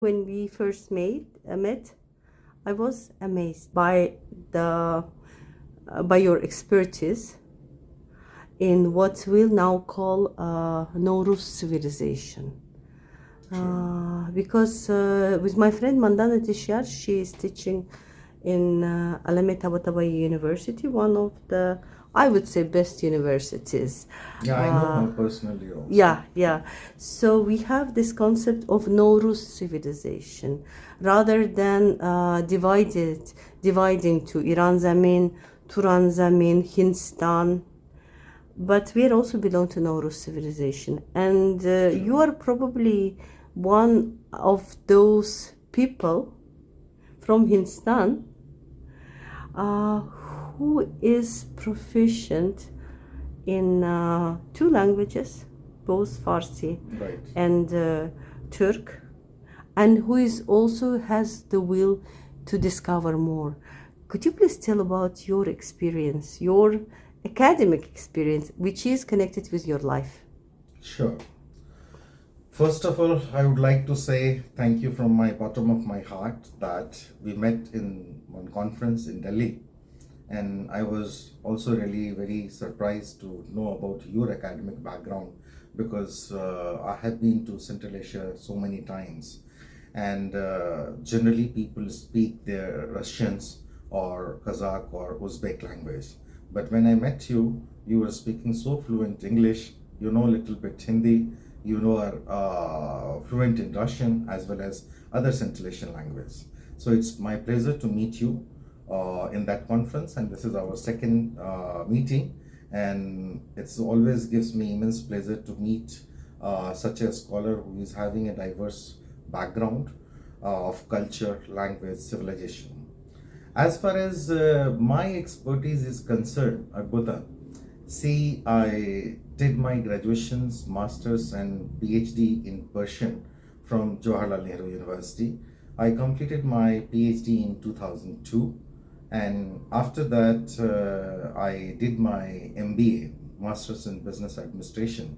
When we first met, I was amazed the by your expertise in what we'll now call Norus civilization. Because with my friend Mandana Tishyar, she is teaching in Alamet Tabatabai University, one of the, I would say, best universities. Yeah, I know her personally also. Yeah. So we have this concept of Norus civilization, rather than dividing to Iran Zamin, Turan Zamin, Hindustan. But we also belong to Norus civilization, and you are probably one of those people from Hindustan uh, who is proficient in two languages, both Farsi Right. and Turk, and who is also has the will to discover more. Could you please tell about your experience, your academic experience, which is connected with your life? Sure. First of all, I would like to say thank you from my bottom of my heart that we met in one conference in Delhi. And I was also really very surprised to know about your academic background because I have been to Central Asia so many times. And generally, people speak their Russians or Kazakh or Uzbek language. But when I met you, you were speaking so fluent English, you know a little bit Hindi, you know are fluent in Russian as well as other Central Asian languages. So it's my pleasure to meet you in that conference, and this is our second meeting, and it's always gives me immense pleasure to meet such a scholar who is having a diverse background of culture, language, civilization. As far as my expertise is concerned, Adbhuta, see, I did my graduations, masters, and PhD in Persian from Jawaharlal Nehru University. I completed my PhD in 2002, and after that, I did my MBA, Masters in Business Administration,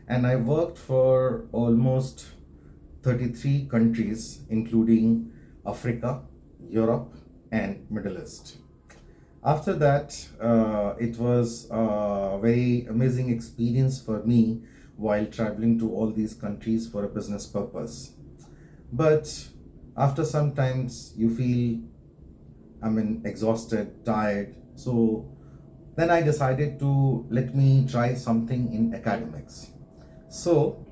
and I worked for almost 33 countries, including Africa, Europe, and Middle East. After that, it was a very amazing experience for me while traveling to all these countries for a business purpose. But after some times, you feel, exhausted, tired. So then I decided to let me try something in academics. So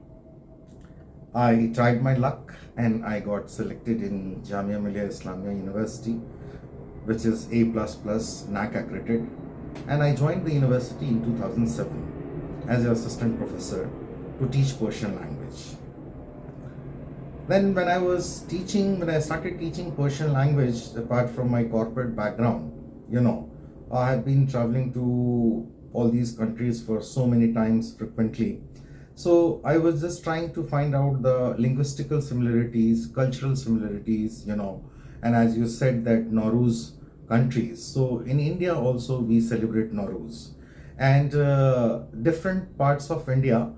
I tried my luck and I got selected in Jamia Millia Islamia University, which is A++ NAC accredited, and I joined the university in 2007 as an assistant professor to teach Persian language. Then when I started teaching Persian language, apart from my corporate background, I have been traveling to all these countries for so many times frequently. So I was just trying to find out the linguistical similarities, cultural similarities, and as you said that Nowruz countries. So in India also we celebrate Nowruz, and different parts of India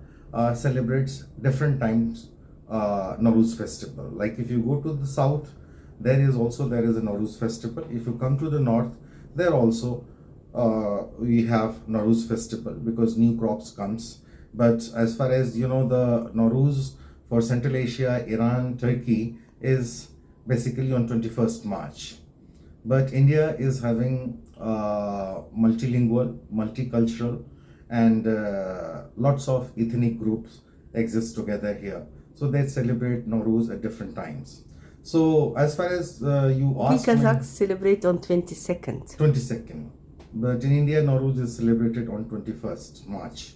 celebrates different times Nowruz festival. Like if you go to the south, there is a Nowruz festival. If you come to the north, there also we have Nowruz festival because new crops comes. But as far as the Nowruz for Central Asia, Iran, Turkey is basically on 21st March. But India is having multilingual, multicultural, and lots of ethnic groups exist together here. So they celebrate Nowruz at different times. So as far as you asked we Kazakhs celebrate on 22nd. 22nd. But in India, Nowruz is celebrated on 21st March.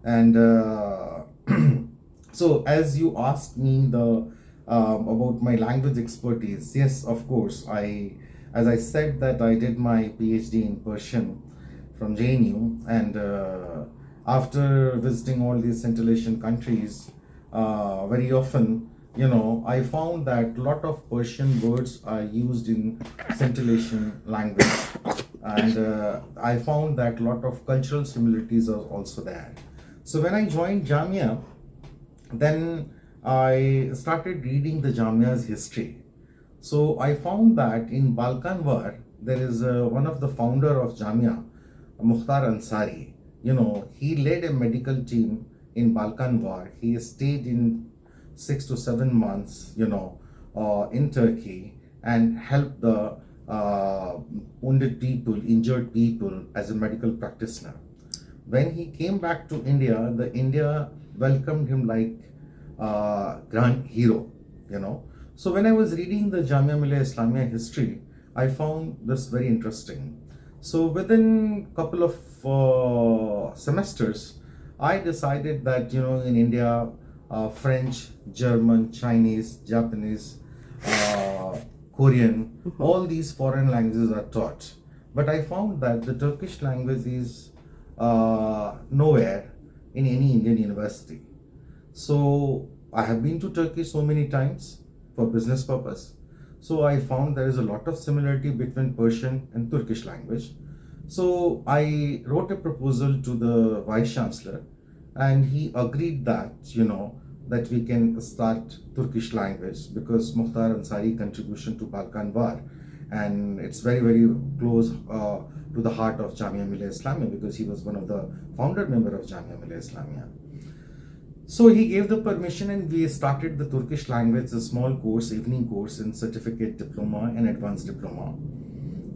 And so as you asked me about my language expertise, yes, of course, as I said that I did my PhD in Persian from JNU, and after visiting all these Central Asian countries, very often, I found that a lot of Persian words are used in Central Asian language, and I found that a lot of cultural similarities are also there. So when I joined Jamia, then I started reading the Jamia's history. So I found that in Balkan War, there is one of the founder of Jamia, Mukhtar Ansari. He led a medical team in Balkan War. He stayed in 6 to 7 months, in Turkey and helped the wounded people, injured people as a medical practitioner. When he came back to India, the India welcomed him like grand hero, you know. So when I was reading the Jamia Millia Islamia history, I found this very interesting. So within couple of semesters, I decided that in India, French, German, Chinese, Japanese, uh, Korean, all these foreign languages are taught. But I found that the Turkish language is nowhere in any Indian university. So I have been to Turkey so many times for business purpose. So I found there is a lot of similarity between Persian and Turkish language. So I wrote a proposal to the Vice Chancellor, and he agreed that that we can start Turkish language because Mukhtar Ansari contribution to Balkan War, and it's very very close to the heart of Jamia Millia Islamia because he was one of the founder member of Jamia Millia Islamia. So he gave the permission and we started the Turkish language, a small course, evening course in certificate diploma and advanced diploma.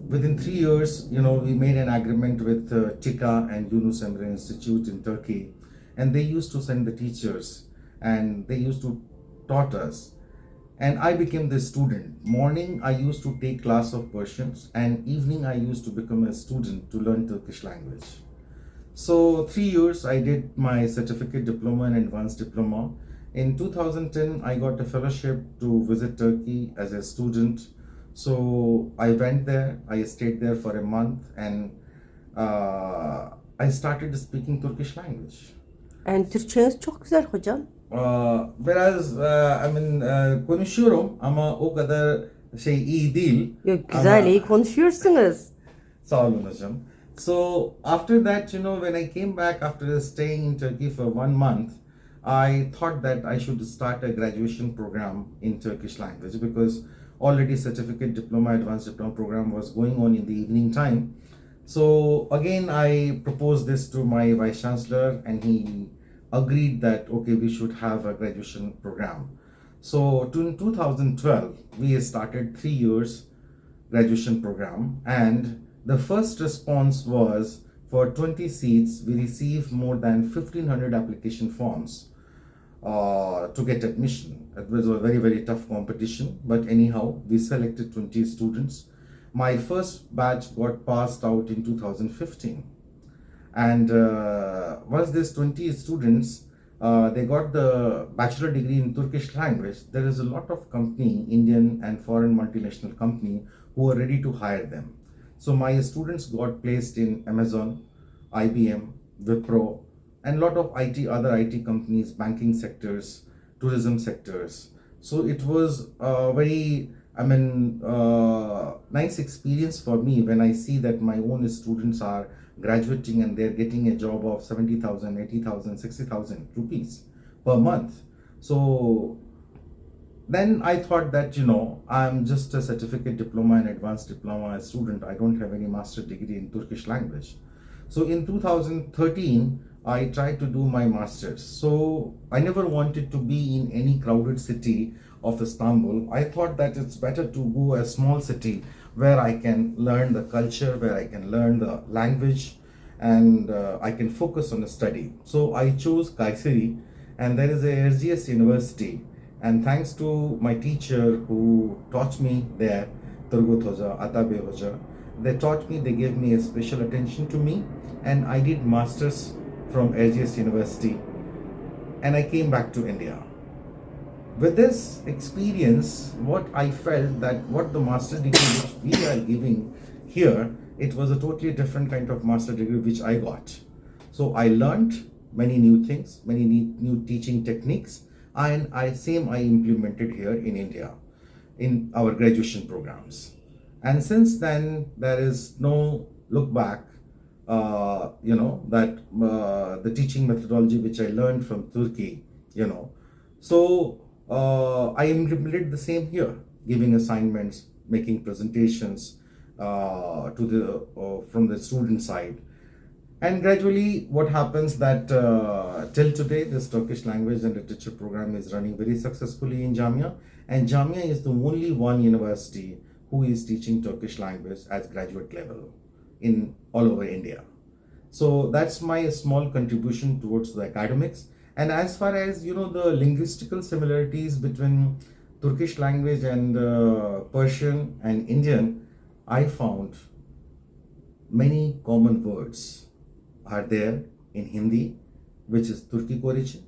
Within 3 years, we made an agreement with TIKA and Yunus Emre Institute in Turkey, and they used to send the teachers and they used to taught us. And I became the student. Morning, I used to take class of Persians, and evening, I used to become a student to learn Turkish language. So 3 years I did my certificate diploma and advanced diploma. In 2010 I got a fellowship to visit Turkey as a student. So I went there, I stayed there for a month, and I started speaking Turkish language. And Türkçeniz çok güzel hocam. Biraz konuşuyorum ama o kadar iyi değil. Yok, güzel, iyi konuşuyorsunuz. Sağ olun hocam. So after that, when I came back after staying in Turkey for 1 month, I thought that I should start a graduation program in Turkish language because already certificate diploma, advanced diploma program was going on in the evening time. So again, I proposed this to my vice chancellor and he agreed that, okay, we should have a graduation program. So in 2012, we started 3 years graduation program, and the first response was for 20 seats, we received more than 1,500 application forms to get admission. It was a very, very tough competition, but anyhow, we selected 20 students. My first batch got passed out in 2015. And once these 20 students, they got the bachelor degree in Turkish language, there is a lot of company, Indian and foreign multinational company, who are ready to hire them. So my students got placed in Amazon, IBM, Wipro, and a lot of other IT companies, banking sectors, tourism sectors. So it was a very, nice experience for me when I see that my own students are graduating and they're getting a job of 70,000, 80,000, 60,000 rupees per month. So then I thought that, I'm just a certificate diploma and advanced diploma student. I don't have any master degree in Turkish language. So in 2013, I tried to do my master's. So I never wanted to be in any crowded city of Istanbul. I thought that it's better to go a small city where I can learn the culture, where I can learn the language, and I can focus on the study. So I chose Kayseri, and there is a RGS University. And thanks to my teacher who taught me there, Turgut Hoca, Atabe Hoca, they taught me, they gave me a special attention to me, and I did masters from RGS University, and I came back to India. With this experience, what I felt that what the master degree which we are giving here, it was a totally different kind of master degree which I got. So I learned many new things, many new teaching techniques, and I implemented here in India in our graduation programs. And since then, there is no look back, that the teaching methodology which I learned from Turkey, So I implemented the same here, giving assignments, making presentations to the from the student side. And gradually, what happens that till today, this Turkish language and literature program is running very successfully in Jamia. And Jamia is the only one university who is teaching Turkish language as graduate level in all over India. So that's my small contribution towards the academics. And as far as the linguistical similarities between Turkish language and Persian and Indian, I found many common words are there in Hindi, which is Turkic origin.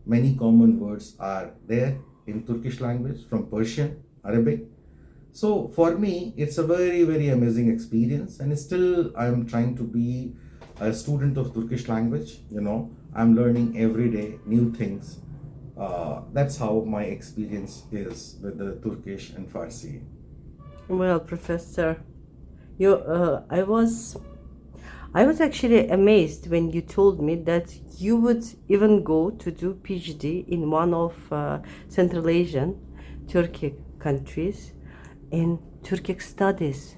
Many common words are there in Turkish language from Persian, Arabic. So for me, it's a very, very amazing experience, and still I'm trying to be a student of Turkish language. I'm learning every day new things. That's how my experience is with the Turkish and Farsi. Well, Professor, you, I was actually amazed when you told me that you would even go to do PhD in one of Central Asian Turkic countries in Turkic studies.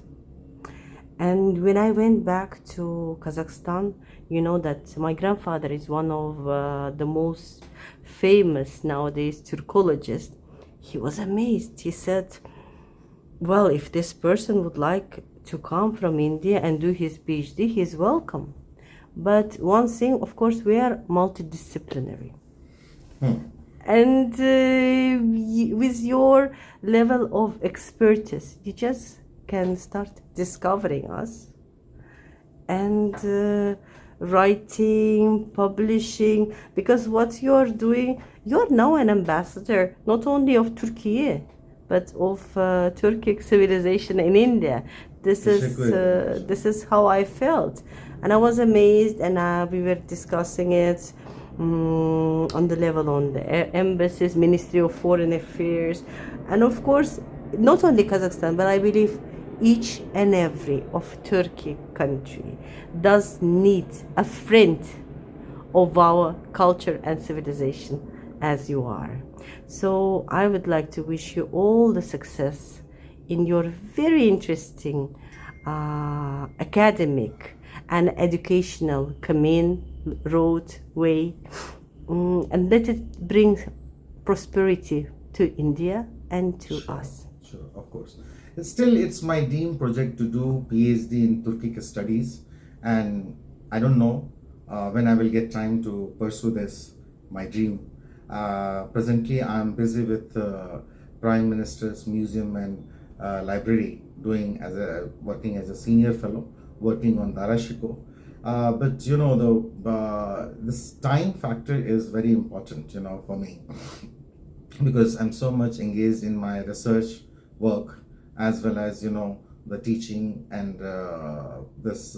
And when I went back to Kazakhstan, you know that my grandfather is one of the most famous nowadays Turkologists. He was amazed. He said, well, if this person would like to come from India and do his PhD, he's welcome. But one thing, of course, we are multidisciplinary. And with your level of expertise, you just can start discovering us and writing, publishing, because what you're doing, you're now an ambassador not only of Turkey but of Turkic civilization in India. This is how I felt, and I was amazed, and we were discussing it on the level on the embassies, Ministry of Foreign Affairs, and of course not only Kazakhstan, but I believe each and every of Turkey country does need a friend of our culture and civilization as you are. So I would like to wish you all the success in your very interesting academic and educational road way, and let it bring prosperity to India and to us. Sure, of course. It's my dream project to do PhD in Turkic studies, and I don't know when I will get time to pursue this, my dream. Presently, I'm busy with Prime Minister's Museum and Library, working as a senior fellow, working on Darashiko. But this time factor is very important, for me, because I'm so much engaged in my research work, as well as the teaching and this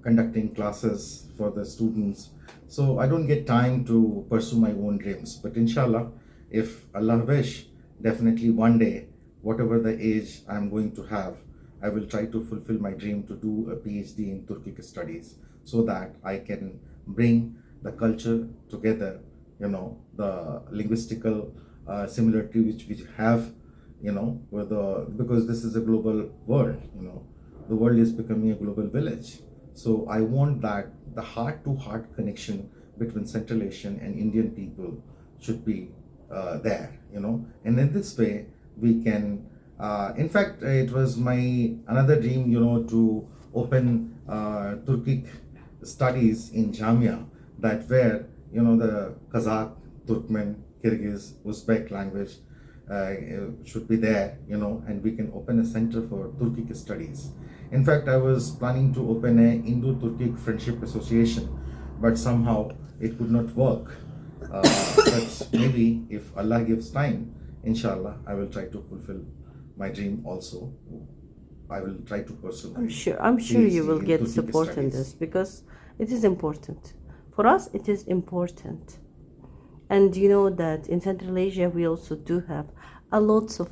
conducting classes for the students. So I don't get time to pursue my own dreams. But inshallah, if Allah wish, definitely one day, whatever the age I'm going to have, I will try to fulfill my dream to do a PhD in Turkic studies, so that I can bring the culture together, the linguistical similarity which we have, because this is a global world, the world is becoming a global village. So I want that the heart-to-heart connection between Central Asian and Indian people should be there, and in this way we can. In fact, it was my another dream, to open Turkic studies in Jamia, that where the Kazakh, Turkmen, Kyrgyz, Uzbek language should be there, and we can open a center for Turkic studies. In fact, I was planning to open a Indo-Turkic Friendship Association, but somehow it could not work. But maybe if Allah gives time, inshallah, I will try to fulfill my dream also. I will try to pursue my I'm sure you PhD will in get Turkic support in studies. this, because it is important. For us, it is important. And you know that in Central Asia, we also do have a lot of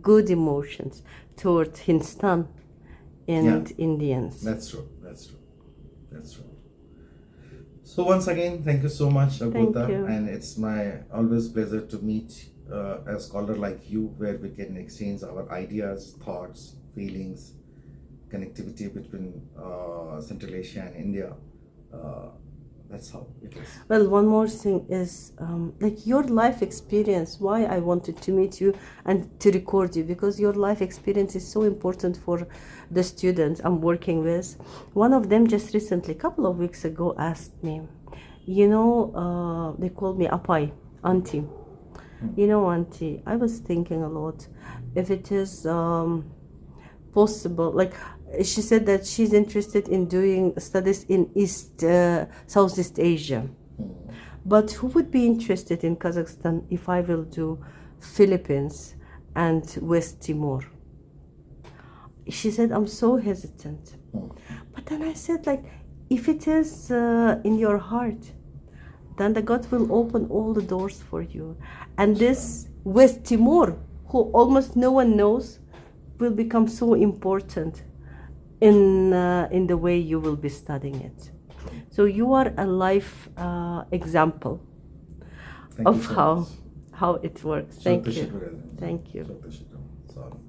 good emotions towards Hindustan and Indians. That's true. That's true. So once again, thank you so much, Agota, you. and it's my always pleasure to meet a scholar like you, where we can exchange our ideas, thoughts, feelings, connectivity between Central Asia and India. That's how it is. Well, one more thing is like your life experience. Why I wanted to meet you and to record you, because your life experience is so important for the students I'm working with. One of them just recently, a couple of weeks ago, asked me, they called me Apai, Auntie. Auntie, I was thinking a lot if it is possible. Like, she said that she's interested in doing studies in Southeast Asia. But who would be interested in Kazakhstan if I will do Philippines and West Timor? She said, I'm so hesitant. But then I said, like, if it is in your heart, then the God will open all the doors for you. And this West Timor, who almost no one knows, will become so important in the way you will be studying it. So you are a life example Thank of you so much. how it works. Thank you. Çok teşekkür ederim. Thank you. Çok teşekkür ederim. Sağ olun.